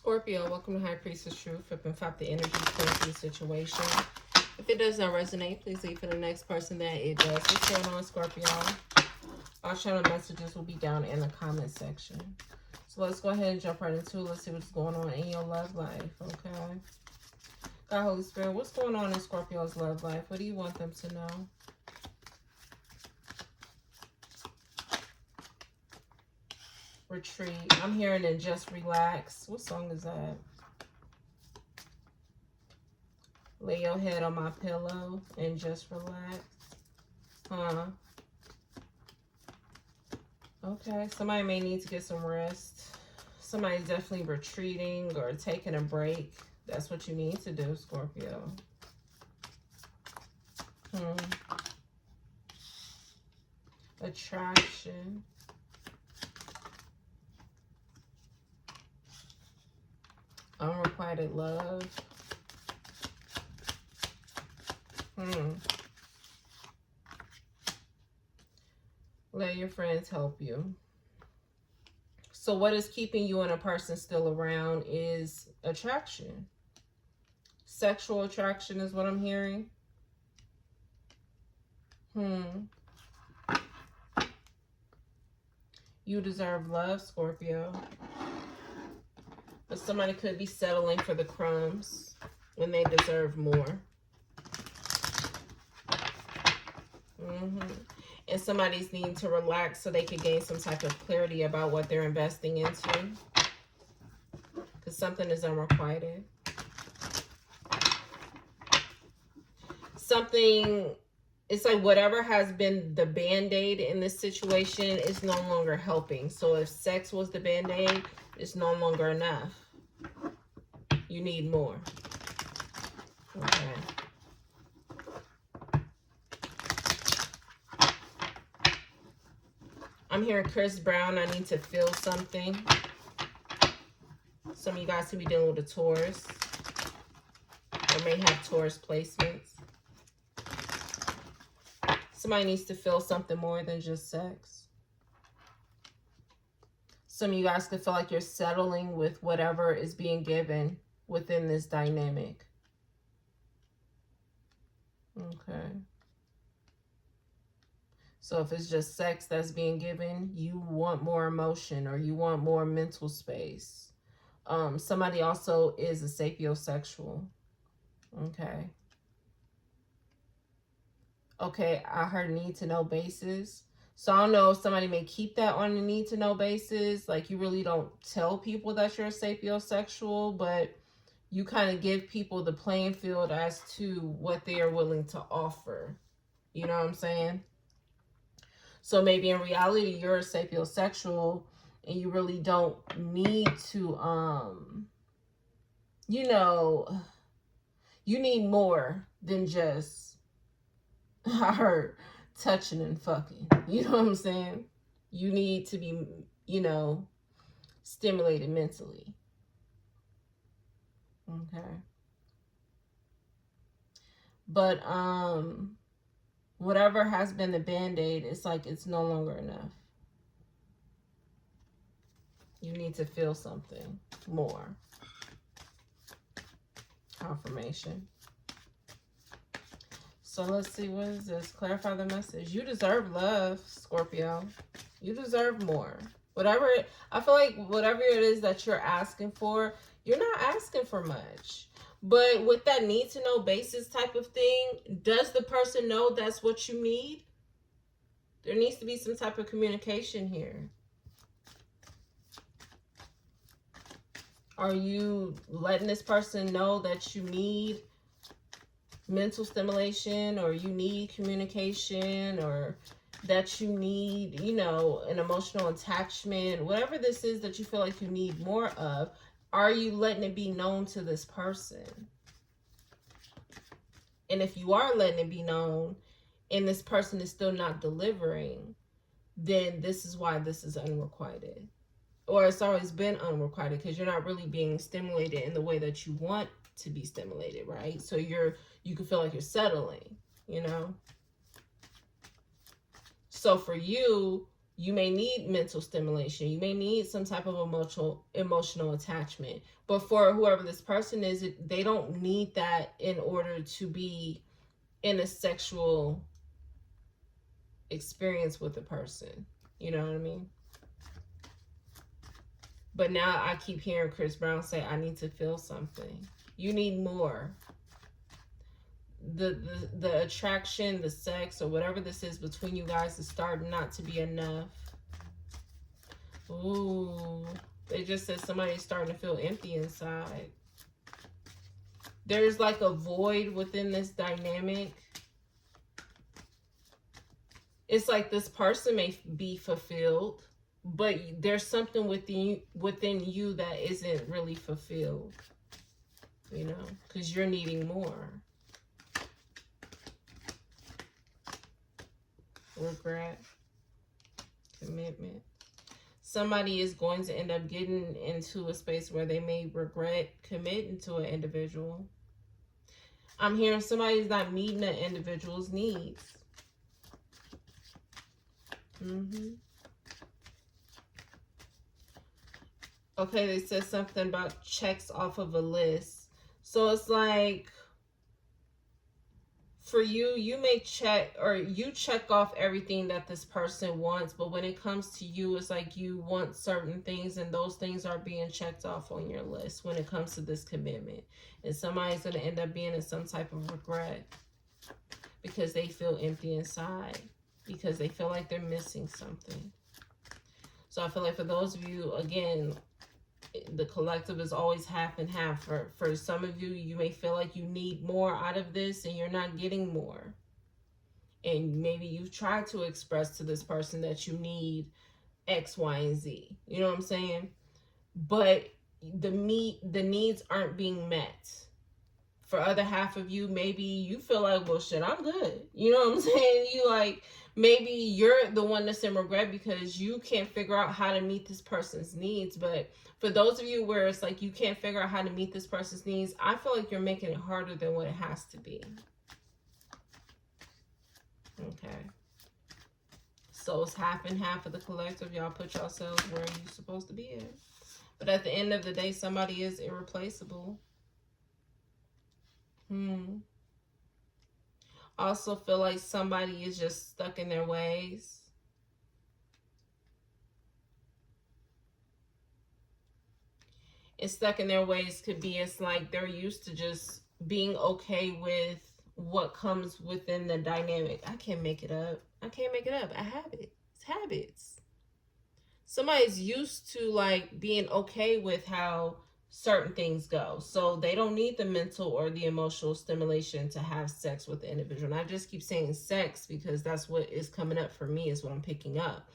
Scorpio, welcome to High Priestess Truth. Flip and flop the energy for the situation. If it does not resonate, please leave for the next person that it does. What's going on, Scorpio? All channel messages will be down in the comment section. So let's go ahead and jump right into it. Let's see what's going on in your love life, okay? God, Holy Spirit, what's going on in Scorpio's love life? What do you want them to know? Retreat. I'm hearing and just relax. What song is that? Lay your head on my pillow and just relax. Huh? Okay, somebody may need to get some rest. Somebody's definitely retreating or taking a break. That's what you need to do, Scorpio. Attraction. Unrequited love. Let your friends help you. So what is keeping you and a person still around is attraction. Sexual attraction is what I'm hearing. You deserve love, Scorpio. But somebody could be settling for the crumbs when they deserve more. And somebody's needing to relax so they can gain some type of clarity about what they're investing into. Because something is unrequited. Something, it's like whatever has been the band-aid in this situation is no longer helping. So if sex was the band-aid, it's no longer enough. You need more. Okay. I'm hearing Chris Brown, I need to feel something. Some of you guys could be dealing with a Taurus. Or may have Taurus placements. Somebody needs to feel something more than just sex. Some of you guys could feel like you're settling with whatever is being given within this dynamic. Okay. So if it's just sex that's being given, you want more emotion or you want more mental space. Somebody also is a sapiosexual. Okay. Okay, I heard need to know basis. So I don't know if somebody may keep that on a need to know basis. Like you really don't tell people that you're a sapiosexual, but you kind of give people the playing field as to what they are willing to offer. You know what I'm saying? So maybe in reality, you're a sapiosexual and you really don't need to, you know, you need more than just, I heard, touching and fucking. You know what I'm saying? You need to be, you know, stimulated mentally. Okay. But whatever has been the band-aid, it's like it's no longer enough. You need to feel something more. Confirmation. So let's see, what is this? Clarify the message. You deserve love, Scorpio. You deserve more. Whatever, I feel like whatever it is that you're asking for, you're not asking for much. But with that need to know basis type of thing, does the person know that's what you need? There needs to be some type of communication here. Are you letting this person know that you need mental stimulation, or you need communication, or that you need, you know, an emotional attachment? Whatever this is that you feel like you need more of, are you letting it be known to this person? And if you are letting it be known and this person is still not delivering, then this is why this is unrequited. Or it's always been unrequited, because you're not really being stimulated in the way that you want to be stimulated, right? So you can feel like you're settling, you know? So for you, You may need mental stimulation. You may need some type of emotional attachment. But for whoever this person is, they don't need that in order to be in a sexual experience with a person. You know what I mean? But now I keep hearing Chris Brown say, I need to feel something. You need more. The attraction, the sex, or whatever this is between you guys is starting not to be enough. Ooh, they just said somebody's starting to feel empty inside. There's like a void within this dynamic. It's like this person may be fulfilled, but there's something within you that isn't really fulfilled, you know, because you're needing more. Regret, commitment. Somebody is going to end up getting into a space where they may regret committing to an individual. I'm hearing somebody's not meeting an individual's needs. Okay, they said something about checks off of a list. So it's like, for you, you may check, or you check off everything that this person wants, but when it comes to you, it's like you want certain things, and those things are being checked off on your list when it comes to this commitment. And somebody's going to end up being in some type of regret because they feel empty inside, because they feel like they're missing something. So I feel like for those of you, again, the collective is always half and half. For some of you, you may feel like you need more out of this and you're not getting more. And maybe you've tried to express to this person that you need X, Y, and Z. You know what I'm saying? But the needs aren't being met. For other half of you, maybe you feel like, well, shit, I'm good. You know what I'm saying? You like, maybe you're the one that's in regret because you can't figure out how to meet this person's needs. But for those of you where it's like you can't figure out how to meet this person's needs, I feel like you're making it harder than what it has to be. Okay. So it's half and half of the collective. Y'all put yourselves where you're supposed to be at. But at the end of the day, somebody is irreplaceable. Also feel like somebody is just stuck in their ways. And stuck in their ways could be, it's like they're used to just being okay with what comes within the dynamic. I can't make it up. I can't make it up. I have it. It's habits. Somebody's used to like being okay with how certain things go. So they don't need the mental or the emotional stimulation to have sex with the individual. And I just keep saying sex because that's what is coming up for me, is what I'm picking up.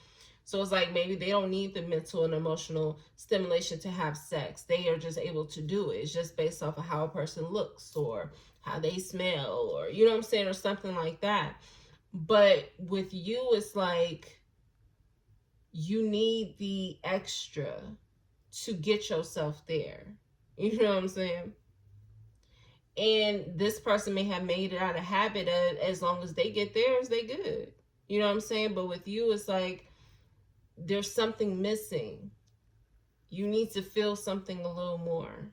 So it's like maybe they don't need the mental and emotional stimulation to have sex. They are just able to do it. It's just based off of how a person looks or how they smell, or, you know what I'm saying, or something like that. But with you, it's like you need the extra to get yourself there. You know what I'm saying? And this person may have made it out of habit of, as long as they get theirs, they good. You know what I'm saying? But with you, it's like there's something missing. You need to feel something a little more.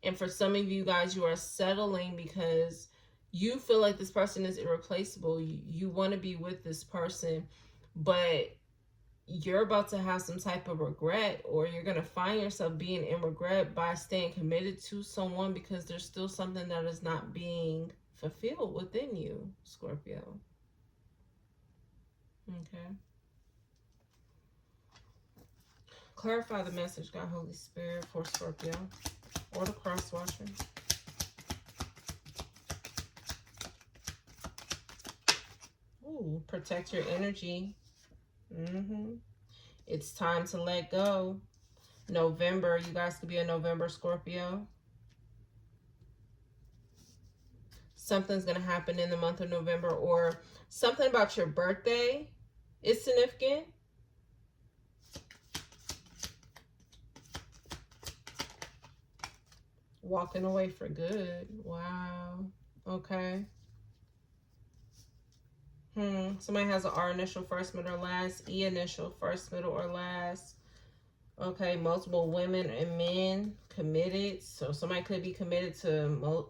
And for some of you guys, you are settling because you feel like this person is irreplaceable. You want to be with this person, but you're about to have some type of regret, or you're going to find yourself being in regret by staying committed to someone because there's still something that is not being fulfilled within you, Scorpio. Okay. Clarify the message, God, Holy Spirit, for Scorpio or the cross watcher. Ooh, protect your energy. It's time to let go. November, you guys could be a November Scorpio. Something's going to happen in the month of November, or something about your birthday is significant. Walking away for good. Wow. Okay. Somebody has an R initial, first, middle, or last. E initial, first, middle, or last. Okay, multiple women and men committed. So somebody could be committed to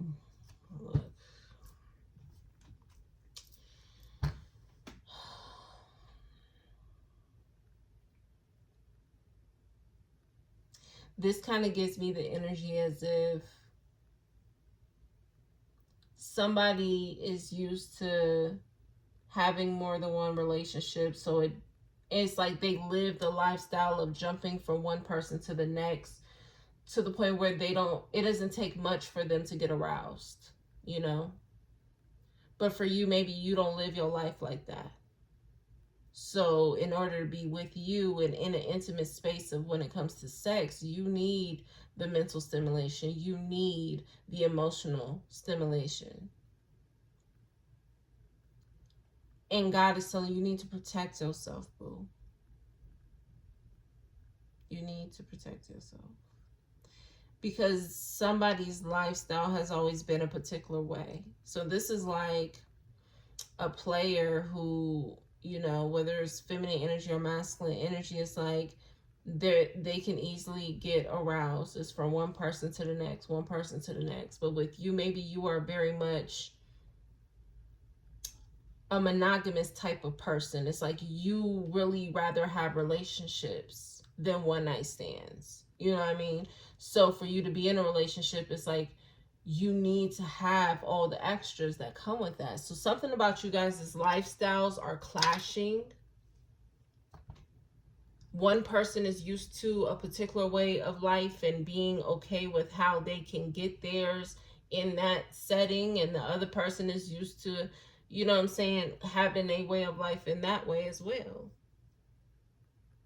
this kind of gives me the energy as if somebody is used to having more than one relationship, so it's like they live the lifestyle of jumping from one person to the next, to the point where it doesn't take much for them to get aroused, you know. But for you, maybe you don't live your life like that. So in order to be with you and in an intimate space of when it comes to sex, you need the mental stimulation, you need the emotional stimulation. And God is telling you need to protect yourself, boo. You need to protect yourself. Because somebody's lifestyle has always been a particular way. So this is like a player who, you know, whether it's feminine energy or masculine energy, it's like they can easily get aroused. It's from one person to the next, one person to the next. But with you, maybe you are very much a monogamous type of person. It's like you really rather have relationships than one night stands. You know what I mean? So for you to be in a relationship, it's like you need to have all the extras that come with that. So something about you guys' lifestyles are clashing. One person is used to a particular way of life and being okay with how they can get theirs in that setting, and the other person is used to, you know what I'm saying, having a way of life in that way as well.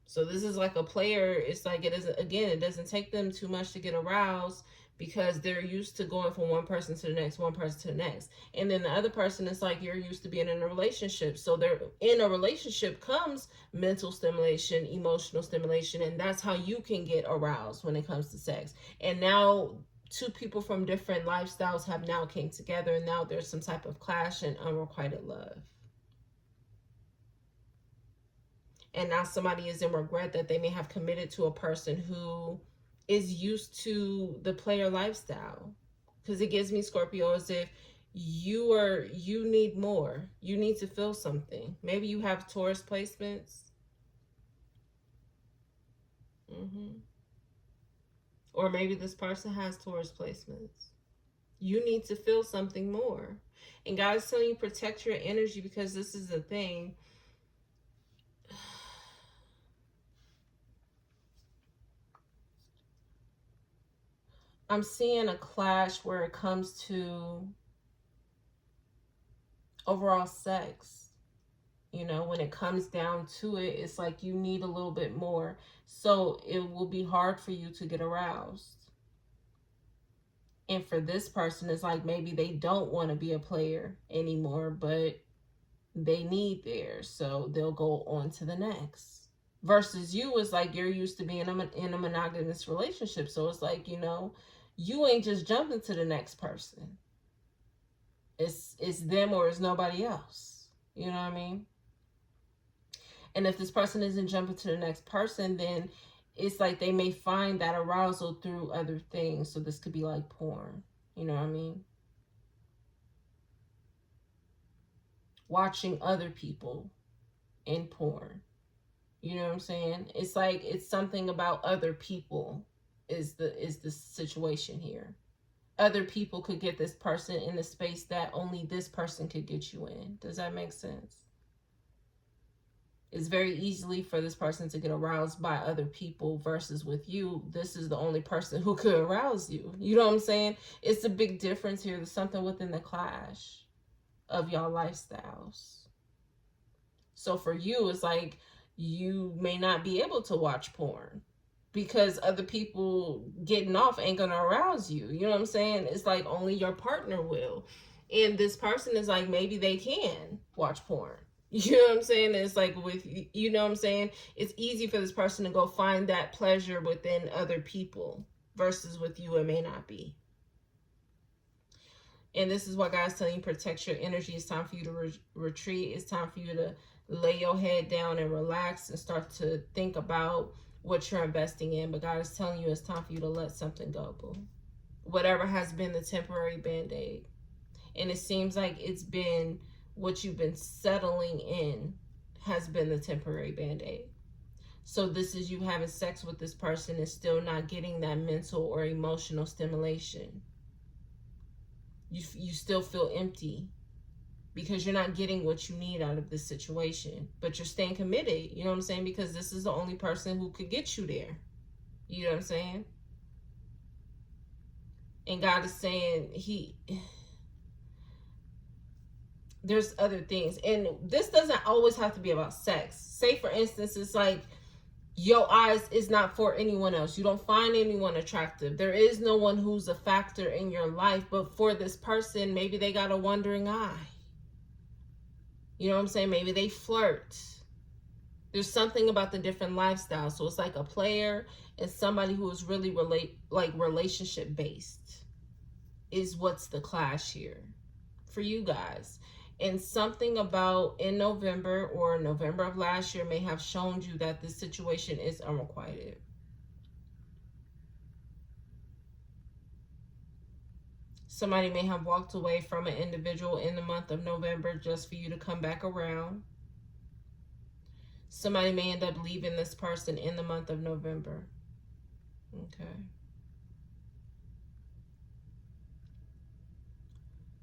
So this is like a player. It's like it doesn't take them too much to get aroused, because they're used to going from one person to the next, one person to the next. And then the other person is like, you're used to being in a relationship. So they're in a relationship comes mental stimulation, emotional stimulation, and that's how you can get aroused when it comes to sex. And now two people from different lifestyles have now came together, and now there's some type of clash and unrequited love. And now somebody is in regret that they may have committed to a person who is used to the player lifestyle. Because it gives me, Scorpio, as if you need more. You need to feel something. Maybe you have Taurus placements. Or maybe this person has Taurus placements. You need to feel something more. And God is telling you, protect your energy, because this is the thing. I'm seeing a clash where it comes to overall sex. You know, when it comes down to it, it's like you need a little bit more. So it will be hard for you to get aroused. And for this person, it's like maybe they don't want to be a player anymore, but they need theirs. So they'll go on to the next. Versus you, is like you're used to being in a monogamous relationship. So it's like, you know, you ain't just jumping to the next person. It's them or it's nobody else. You know what I mean? And if this person isn't jumping to the next person, then it's like they may find that arousal through other things. So this could be like porn. You know what I mean? Watching other people in porn. You know what I'm saying? It's like it's something about other people is the situation here. Other people could get this person in a space that only this person could get you in. Does that make sense? It's very easily for this person to get aroused by other people, versus with you, this is the only person who could arouse you. You know what I'm saying? It's a big difference here. There's something within the clash of y'all lifestyles. So for you, it's like you may not be able to watch porn because other people getting off ain't gonna arouse you. You know what I'm saying? It's like only your partner will. And this person is like, maybe they can watch porn. You know what I'm saying? It's like with, you know what I'm saying? It's easy for this person to go find that pleasure within other people, versus with you, it may not be. And this is what God's telling you: protect your energy. It's time for you to retreat. It's time for you to lay your head down and relax and start to think about what you're investing in. But God is telling you it's time for you to let something go, boo. Whatever has been the temporary band-aid. And it seems like it's been what you've been settling in has been the temporary band-aid. So this is you having sex with this person and still not getting that mental or emotional stimulation. You still feel empty because you're not getting what you need out of this situation, but you're staying committed. You know what I'm saying? Because this is the only person who could get you there. You know what I'm saying? And God is saying there's other things. And this doesn't always have to be about sex. Say, for instance, it's like your eyes is not for anyone else. You don't find anyone attractive. There is no one who's a factor in your life. But for this person, maybe they got a wandering eye. You know what I'm saying? Maybe they flirt. There's something about the different lifestyles. So it's like a player and somebody who is really relationship based is what's the clash here for you guys. And something about in November or November of last year may have shown you that this situation is unrequited. Somebody may have walked away from an individual in the month of November just for you to come back around. Somebody may end up leaving this person in the month of November. Okay.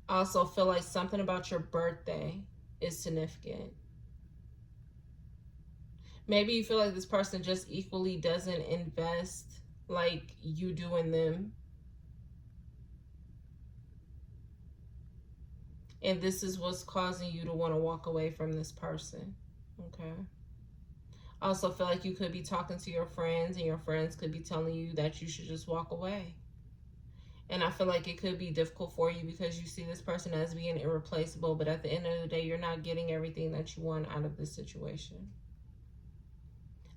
I also feel like something about your birthday is significant. Maybe you feel like this person just equally doesn't invest like you do in them. And this is what's causing you to want to walk away from this person. Okay. I also feel like you could be talking to your friends and your friends could be telling you that you should just walk away. And I feel like it could be difficult for you because you see this person as being irreplaceable, but at the end of the day, you're not getting everything that you want out of this situation.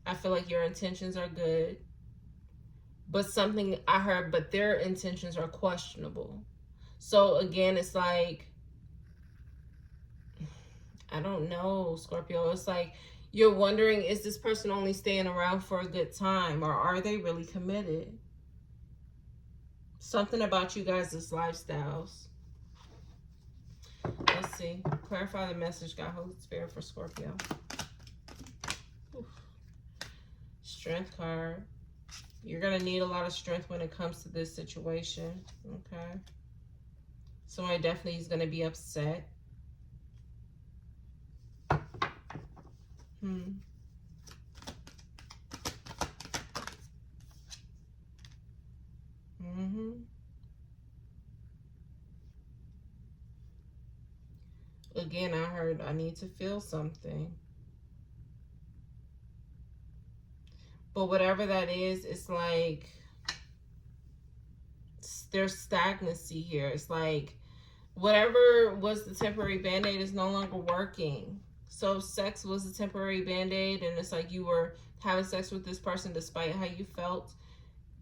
I feel like your intentions are good, but something I heard, but their intentions are questionable. So again, it's like, I don't know, Scorpio. It's like you're wondering, is this person only staying around for a good time, or are they really committed? Something about you guys' lifestyles. Let's see. Clarify the message, God, Holy Spirit, for Scorpio. Oof. Strength card. You're going to need a lot of strength when it comes to this situation. Okay. Somebody definitely is going to be upset. Again, I heard I need to feel something. But whatever that is, it's like there's stagnancy here. It's like whatever was the temporary band-aid is no longer working. So sex was a temporary band-aid, and it's like you were having sex with this person despite how you felt.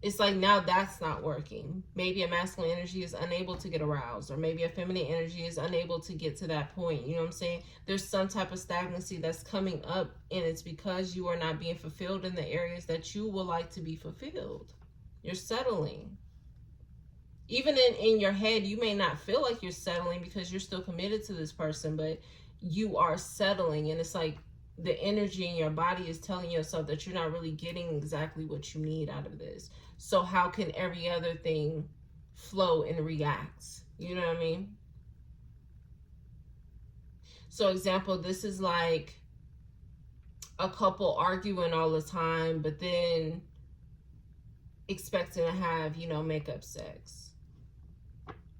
It's like now that's not working. Maybe a masculine energy is unable to get aroused, or maybe a feminine energy is unable to get to that point. You know what I'm saying? There's some type of stagnancy that's coming up, and it's because you are not being fulfilled in the areas that you would like to be fulfilled. You're settling. Even in your head, you may not feel like you're settling because you're still committed to this person, but you are settling, and it's like the energy in your body is telling yourself that you're not really getting exactly what you need out of this. So how can every other thing flow and react? You know what I mean? So example, this is like a couple arguing all the time, but then expecting to have, makeup sex.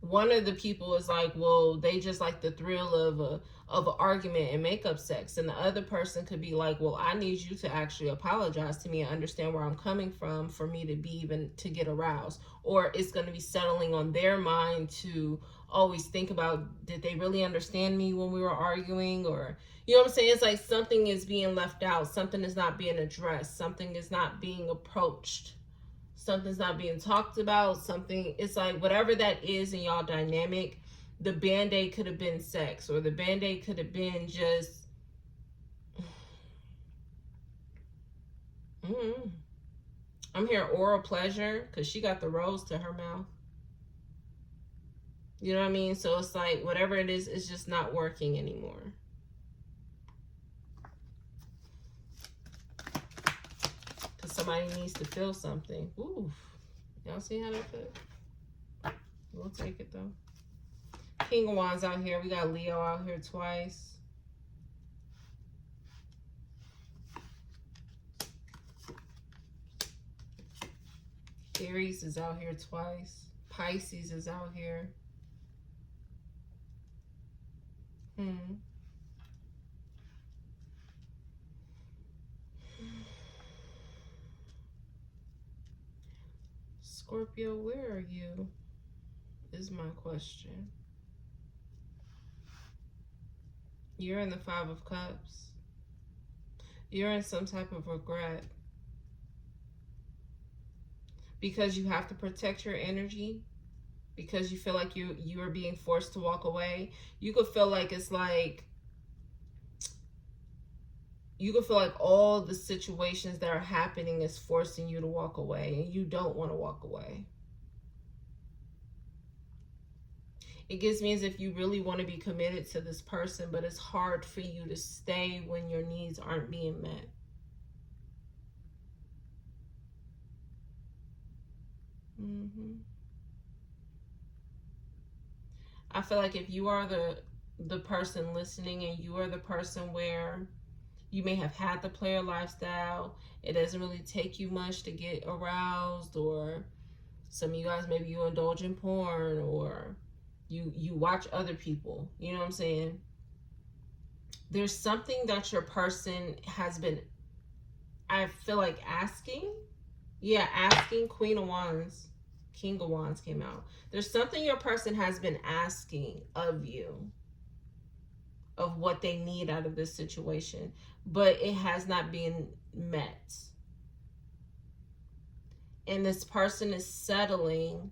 One of the people is like, well, they just like the thrill of an argument and makeup sex. And the other person could be like, well, I need you to actually apologize to me and understand where I'm coming from for me to be even to get aroused. Or it's going to be settling on their mind to always think about, did they really understand me when we were arguing? Or, you know what I'm saying? It's like something is being left out. Something is not being addressed. Something is not being approached. Something's not being talked about. Something, it's like whatever that is in y'all dynamic, the band-aid could have been sex, or the band-aid could have been just I'm hearing oral pleasure, because she got the rose to her mouth. You know what I mean? So it's like whatever it is, it's just not working anymore. Because somebody needs to feel something. Ooh. Y'all see how that fit? We'll take it though. King of Wands out here. We got Leo out here twice. Aries is out here twice. Pisces is out here. Scorpio, where are you? Is my question. You're in the Five of Cups. You're in some type of regret. Because you have to protect your energy. Because you feel like you are being forced to walk away. You could feel like it's like, you could feel like all the situations that are happening is forcing you to walk away, and you don't want to walk away. It gives me as if you really want to be committed to this person, but it's hard for you to stay when your needs aren't being met. I feel like if you are the person listening, and you are the person where you may have had the player lifestyle, it doesn't really take you much to get aroused, or some of you guys, maybe you indulge in porn, or you watch other people, you know what I'm saying? There's something that your person has been, I feel like, asking. Yeah, asking. Queen of Wands, King of Wands came out. There's something your person has been asking of you, of what they need out of this situation, but it has not been met. And this person is settling.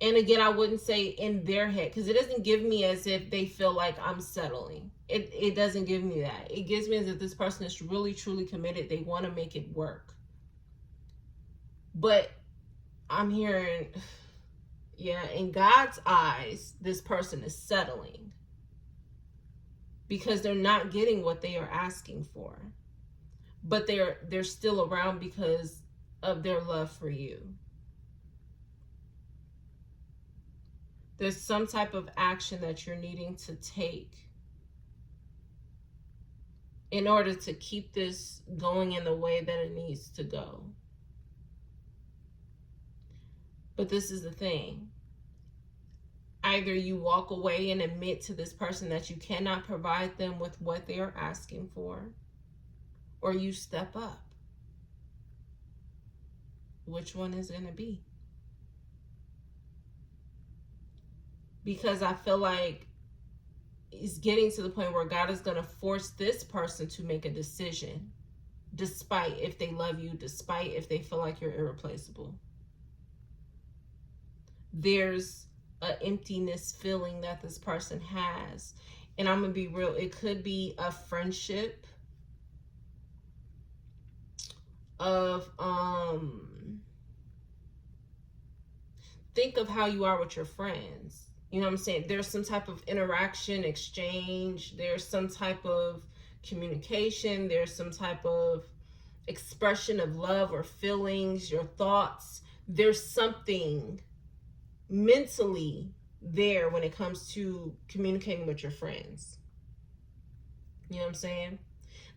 And again, I wouldn't say in their head, because it doesn't give me as if they feel like I'm settling. It doesn't give me that. It gives me as if this person is really, truly committed. They want to make it work. But I'm hearing, yeah, in God's eyes, this person is settling. Because they're not getting what they are asking for. But they're still around because of their love for you. There's some type of action that you're needing to take in order to keep this going in the way that it needs to go. But this is the thing. Either you walk away and admit to this person that you cannot provide them with what they are asking for, or you step up. Which one is it going to be? Because I feel like it's getting to the point where God is going to force this person to make a decision, despite if they love you, despite if they feel like you're irreplaceable. There's an emptiness feeling that this person has. And I'm going to be real. It could be a friendship of, think of how you are with your friends. You know what I'm saying? There's some type of interaction, exchange. There's some type of communication. There's some type of expression of love or feelings, your thoughts. There's something mentally there when it comes to communicating with your friends. You know what I'm saying?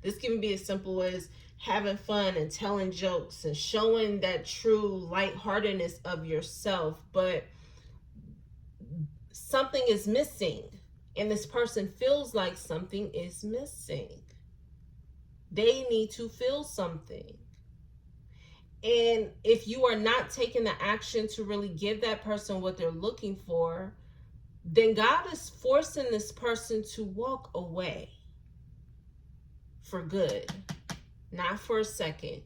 This can be as simple as having fun and telling jokes and showing that true lightheartedness of yourself, but something is missing, and this person feels like something is missing. They need to feel something. And if you are not taking the action to really give that person what they're looking for, then God is forcing this person to walk away for good. Not for a second,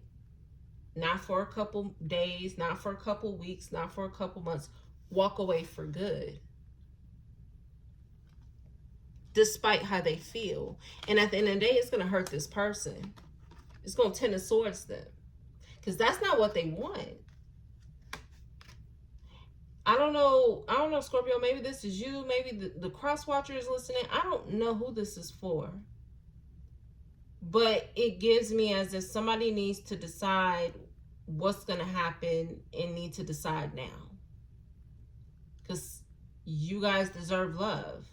not for a couple days, not for a couple weeks, not for a couple months. Walk away for good. despite how they feel. And at the end of the day, it's going to hurt this person. It's going to tend towards them because that's not what they want. I don't know, Scorpio, maybe this is you, maybe the cross watcher is listening. I don't know who this is for. But it gives me as if somebody needs to decide what's going to happen and need to decide now. Because you guys deserve love.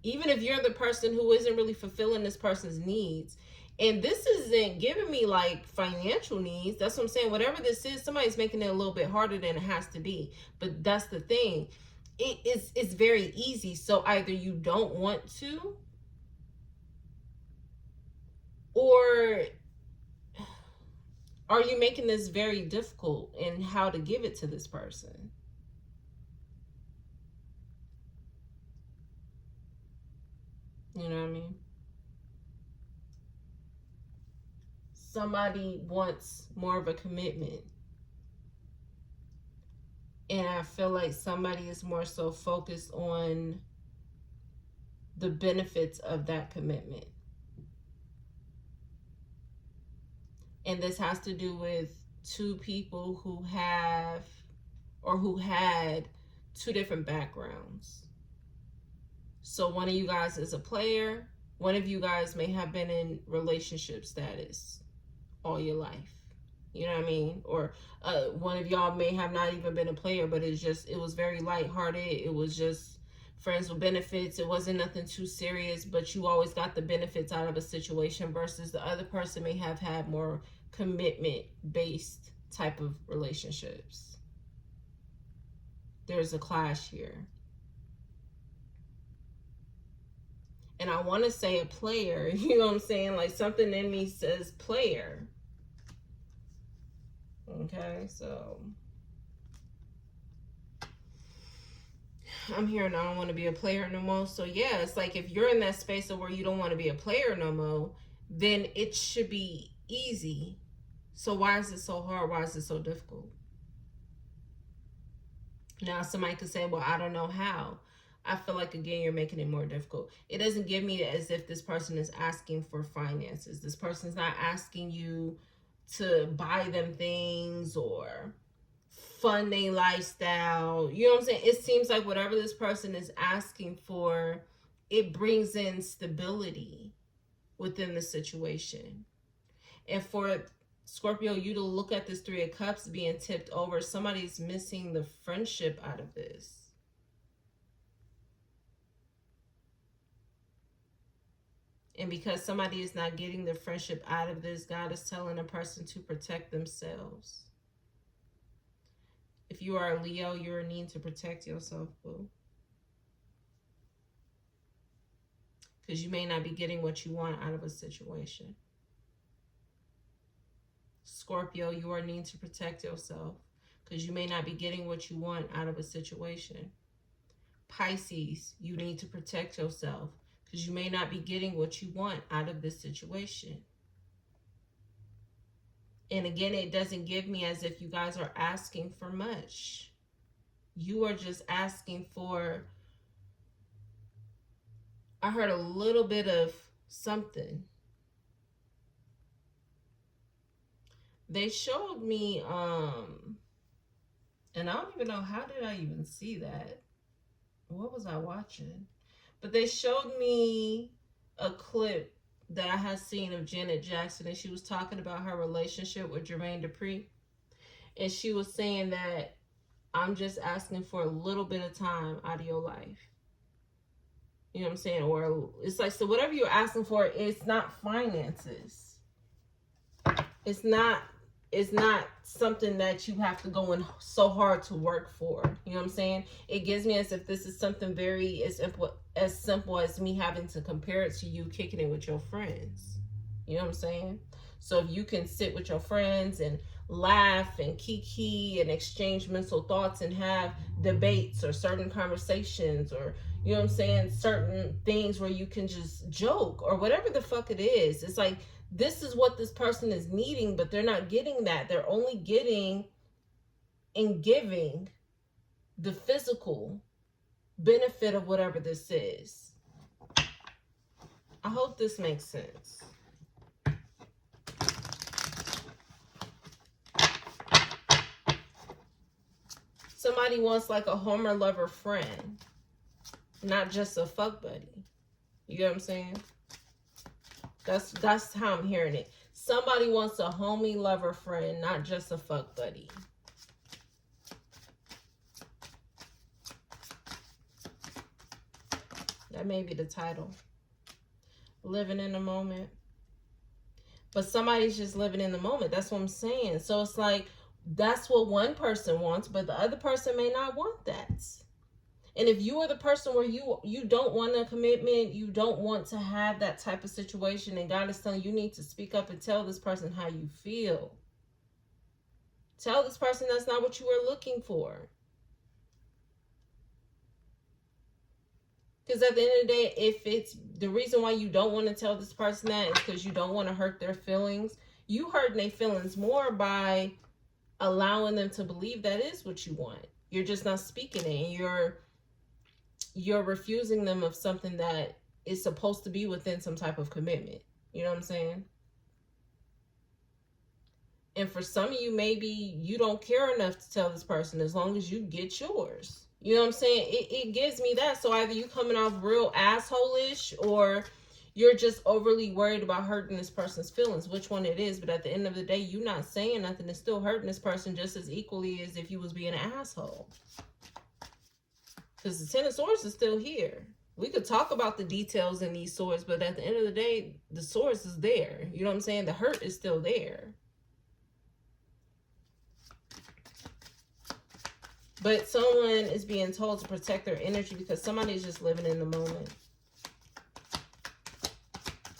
Even if you're the person who isn't really fulfilling this person's needs. And this isn't giving me like financial needs. That's what I'm saying. Whatever this is, somebody's making it a little bit harder than it has to be. But that's the thing. It's very easy. So either you don't want to, or are you making this very difficult in how to give it to this person? You know what I mean? Somebody wants more of a commitment. And I feel like somebody is more so focused on the benefits of that commitment. And this has to do with two people who have or who had two different backgrounds. So one of you guys is a player. One of you guys may have been in relationship status all your life. You know what I mean? Or one of y'all may have not even been a player, but it was very lighthearted. It was just friends with benefits. It wasn't nothing too serious, but you always got the benefits out of a situation versus the other person may have had more commitment-based type of relationships. There's a clash here. And I want to say a player, you know what I'm saying? Like something in me says player. Okay, so I'm hearing I don't want to be a player no more. So yeah, it's like if you're in that space of where you don't want to be a player no more, then it should be easy. So why is it so hard? Why is it so difficult? Now somebody could say, well, I don't know how. I feel like, again, you're making it more difficult. It doesn't give me as if this person is asking for finances. This person's not asking you to buy them things or fund their lifestyle. You know what I'm saying? It seems like whatever this person is asking for, it brings in stability within the situation. And for Scorpio, you to look at this Three of Cups being tipped over, somebody's missing the friendship out of this. And because somebody is not getting the friendship out of this, God is telling a person to protect themselves. If you are a Leo, you're needing to protect yourself, boo. Because you may not be getting what you want out of a situation. Scorpio, you are needing to protect yourself because you may not be getting what you want out of a situation. Pisces, you need to protect yourself because you may not be getting what you want out of this situation. And again, it doesn't give me as if you guys are asking for much. You are just asking for, I heard a little bit of something. They showed me, and I don't even know, how did I even see that? What was I watching? But they showed me a clip that I had seen of Janet Jackson, and she was talking about her relationship with Jermaine Dupri. And she was saying that I'm just asking for a little bit of time out of your life. You know what I'm saying? Or it's like, so whatever you're asking for, it's not finances. It's not something that you have to go in so hard to work for. You know what I'm saying? It gives me as if this is something very as simple as me having to compare it to you kicking it with your friends. You know what I'm saying? So if you can sit with your friends and laugh and kiki and exchange mental thoughts and have debates or certain conversations, or you know what I'm saying, certain things where you can just joke or whatever the fuck it is. It's like, this is what this person is needing, but they're not getting that. They're only getting and giving the physical benefit of whatever this is. I hope this makes sense. Somebody wants like a Homer lover friend, not just a fuck buddy. You get what I'm saying? That's how I'm hearing it. Somebody wants a homie lover friend, not just a fuck buddy. That may be the title. Living in the moment. But somebody's just living in the moment. That's what I'm saying. So it's like, that's what one person wants, but the other person may not want that. And if you are the person where you don't want a commitment, you don't want to have that type of situation, and God is telling you need to speak up and tell this person how you feel. Tell this person that's not what you were looking for. Because at the end of the day, if it's the reason why you don't want to tell this person that is because you don't want to hurt their feelings, you hurting their feelings more by allowing them to believe that is what you want. You're just not speaking it, and you're refusing them of something that is supposed to be within some type of commitment. You know what I'm saying? And for some of you, maybe you don't care enough to tell this person as long as you get yours. You know what I'm saying? It gives me that. So either you coming off real asshole-ish, or you're just overly worried about hurting this person's feelings, which one it is. But at the end of the day, you not saying nothing is still hurting this person just as equally as if you was being an asshole. Because the Ten of Swords is still here. We could talk about the details in these swords, but at the end of the day, the swords is there. You know what I'm saying? The hurt is still there. But someone is being told to protect their energy because somebody's just living in the moment.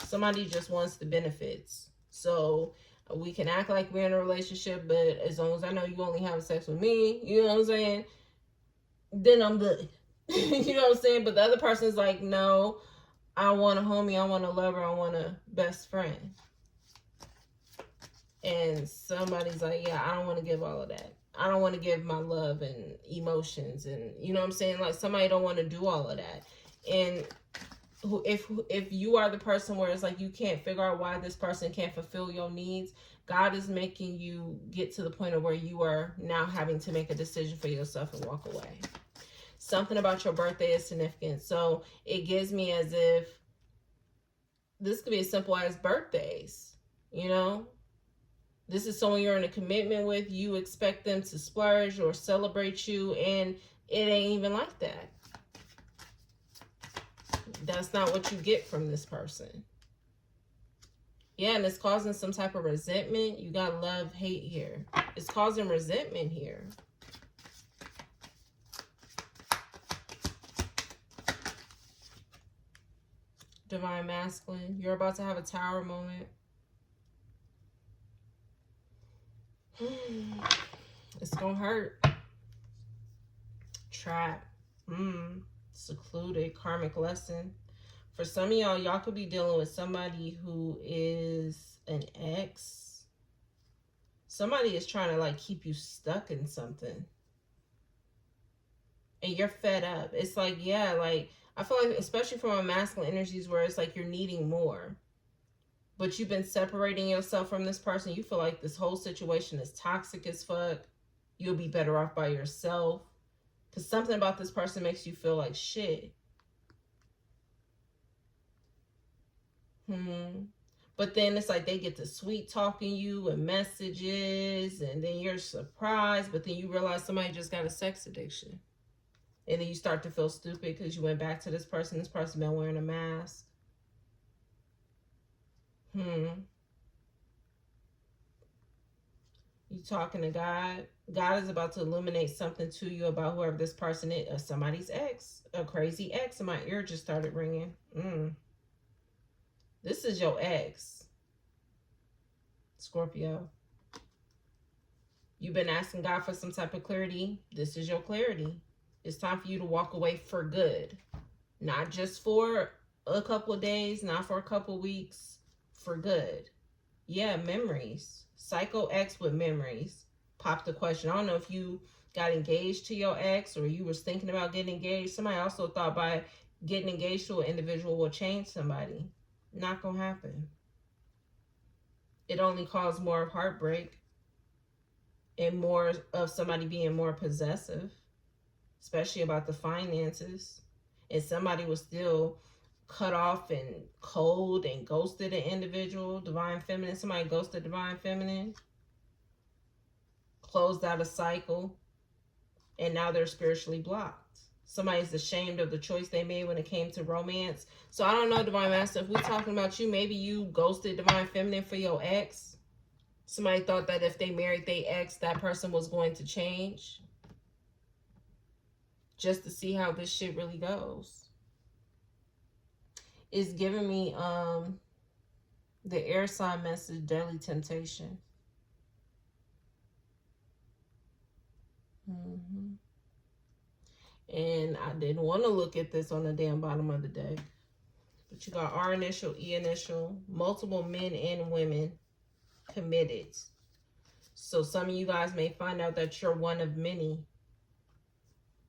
Somebody just wants the benefits. So we can act like we're in a relationship, but as long as I know you only have sex with me, you know what I'm saying, then I'm good. You know what I'm saying? But the other person's like, no, I want a homie, I want a lover, I want a best friend. And somebody's like, yeah, I don't want to give all of that. I don't want to give my love and emotions, and you know what I'm saying? Like, somebody don't want to do all of that. And if you are the person where it's like you can't figure out why this person can't fulfill your needs, God is making you get to the point of where you are now having to make a decision for yourself and walk away. Something about your birthday is significant. So it gives me as if this could be as simple as birthdays, you know? This is someone you're in a commitment with. You expect them to splurge or celebrate you, and it ain't even like that. That's not what you get from this person. Yeah, and it's causing some type of resentment. You got love, hate here. It's causing resentment here. Divine Masculine, you're about to have a tower moment. It's gonna hurt. Trap. Secluded. Karmic lesson. For some of y'all could be dealing with somebody who is an ex. Somebody is trying to like keep you stuck in something, and you're fed up. It's like, yeah, like I feel like, especially from a masculine energies, where it's like you're needing more, but you've been separating yourself from this person. You feel like this whole situation is toxic as fuck. You'll be better off by yourself. Because something about this person makes you feel like shit. But then it's like they get to sweet talking you and messages, and then you're surprised, but then you realize somebody just got a sex addiction. And then you start to feel stupid because you went back to this person. This person been wearing a mask. You talking to God. God is about to illuminate something to you about whoever this person is, or somebody's ex, a crazy ex. And my ear just started ringing. This is your ex, Scorpio. You've been asking God for some type of clarity. This is your clarity. It's time for you to walk away for good. Not just for a couple of days, not for a couple of weeks, for good. Yeah, memories. Psycho ex with memories. Popped the question. I don't know if you got engaged to your ex or you was thinking about getting engaged. Somebody also thought by getting engaged to an individual will change somebody. Not gonna happen. It only caused more of heartbreak and more of somebody being more possessive, especially about the finances. And somebody was still cut off and cold and ghosted an individual, divine feminine. Somebody ghosted divine feminine, closed out a cycle, and now they're spiritually blocked. Somebody's ashamed of the choice they made when it came to romance. So I don't know, Divine Master, if we're talking about you, maybe you ghosted divine feminine for your ex. Somebody thought that if they married their ex, that person was going to change. Just to see how this shit really goes. It's giving me the air sign message, deadly temptation. And I didn't want to look at this on the damn bottom of the deck. But you got R initial, E initial, multiple men and women committed. So some of you guys may find out that you're one of many.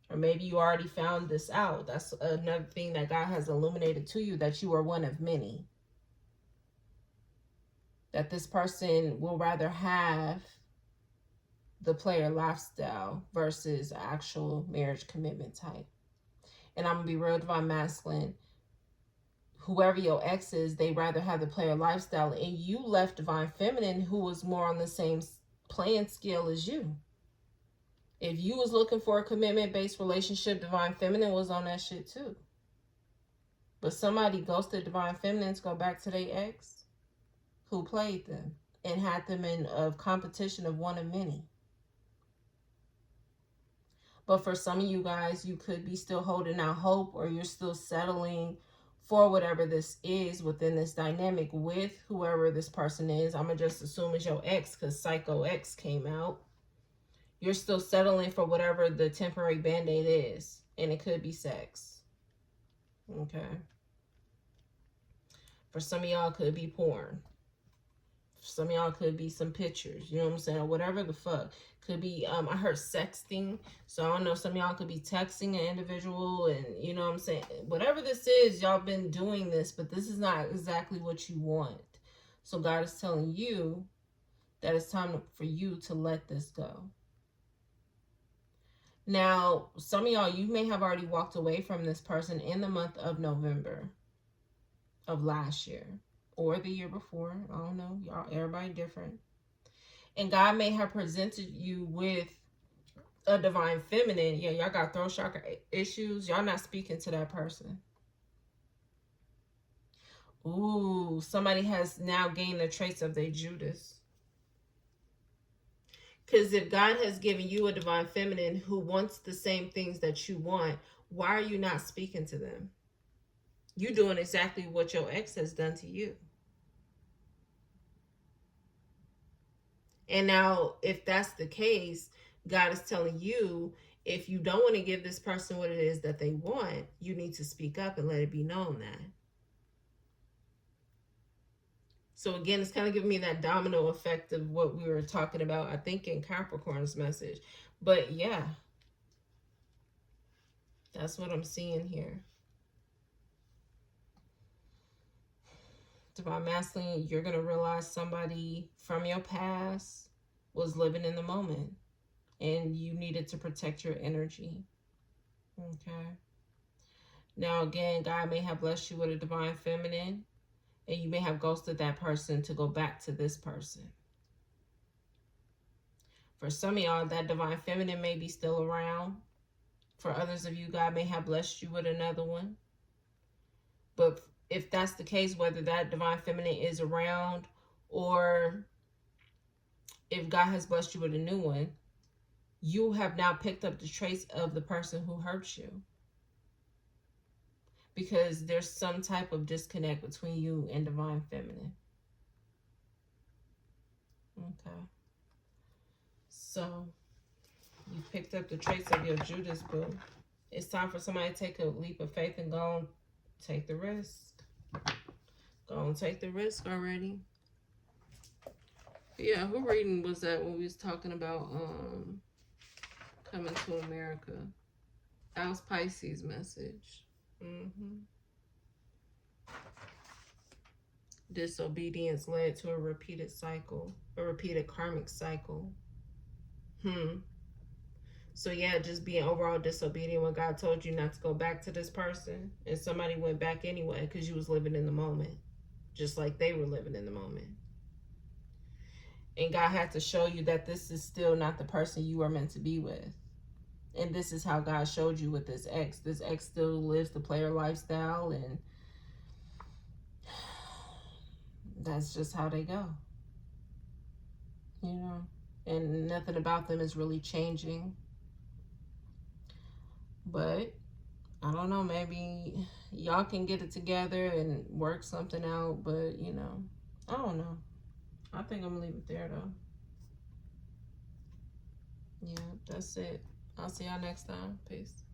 Or maybe you already found this out. That's another thing that God has illuminated to you, that you are one of many. That this person will rather have the player lifestyle versus actual marriage commitment type. And I'm going to be real, Divine Masculine. Whoever your ex is, they rather have the player lifestyle. And you left Divine Feminine, who was more on the same playing scale as you. If you was looking for a commitment-based relationship, Divine Feminine was on that shit too. But somebody ghosted Divine Feminine to go back to their ex who played them and had them in a competition of one of many. But for some of you guys, you could be still holding out hope, or you're still settling for whatever this is within this dynamic with whoever this person is. I'm going to just assume it's your ex because Psycho X came out. You're still settling for whatever the temporary band-aid is. And it could be sex. Okay. For some of y'all, it could be porn. For some of y'all, it could be some pictures. You know what I'm saying? Or whatever the fuck. Could be, I heard sexting. So I don't know, some of y'all could be texting an individual. And you know what I'm saying? Whatever this is, y'all been doing this. But this is not exactly what you want. So God is telling you that it's time for you to let this go. Now, some of y'all, you may have already walked away from this person in the month of November of last year or the year before. I don't know. Y'all, everybody different. And God may have presented you with a divine feminine. Yeah, y'all got throat chakra issues. Y'all not speaking to that person. Ooh, somebody has now gained the traits of their Judas. Because if God has given you a divine feminine who wants the same things that you want, why are you not speaking to them? You're doing exactly what your ex has done to you. And now, if that's the case, God is telling you, if you don't want to give this person what it is that they want, you need to speak up and let it be known that. So again, it's kind of giving me that domino effect of what we were talking about, I think, in Capricorn's message. But yeah, that's what I'm seeing here. Divine Masculine, you're going to realize somebody from your past was living in the moment and you needed to protect your energy. Okay. Now, again, God may have blessed you with a divine feminine and you may have ghosted that person to go back to this person. For some of y'all, that divine feminine may be still around. For others of you, God may have blessed you with another one. But if that's the case, whether that divine feminine is around or if God has blessed you with a new one, you have now picked up the traits of the person who hurt you. Because there's some type of disconnect between you and divine feminine. Okay. So, you picked up the traits of your Judas, boo. It's time for somebody to take a leap of faith and go and take the risk. Go and take the risk already. Yeah, who reading was that when we was talking about coming to America? That was Pisces' message. Disobedience led to a repeated cycle, a repeated karmic cycle. So yeah, just being overall disobedient when God told you not to go back to this person, and somebody went back anyway because you was living in the moment, just like they were living in the moment. And God had to show you that this is still not the person you are meant to be with. And this is how God showed you with this ex. This ex still lives the player lifestyle, and that's just how they go. You know? And nothing about them is really changing. But I don't know, maybe y'all can get it together and work something out, but you know, I don't know. I think I'm gonna leave it there though. Yeah, that's it. I'll see y'all next time. Peace.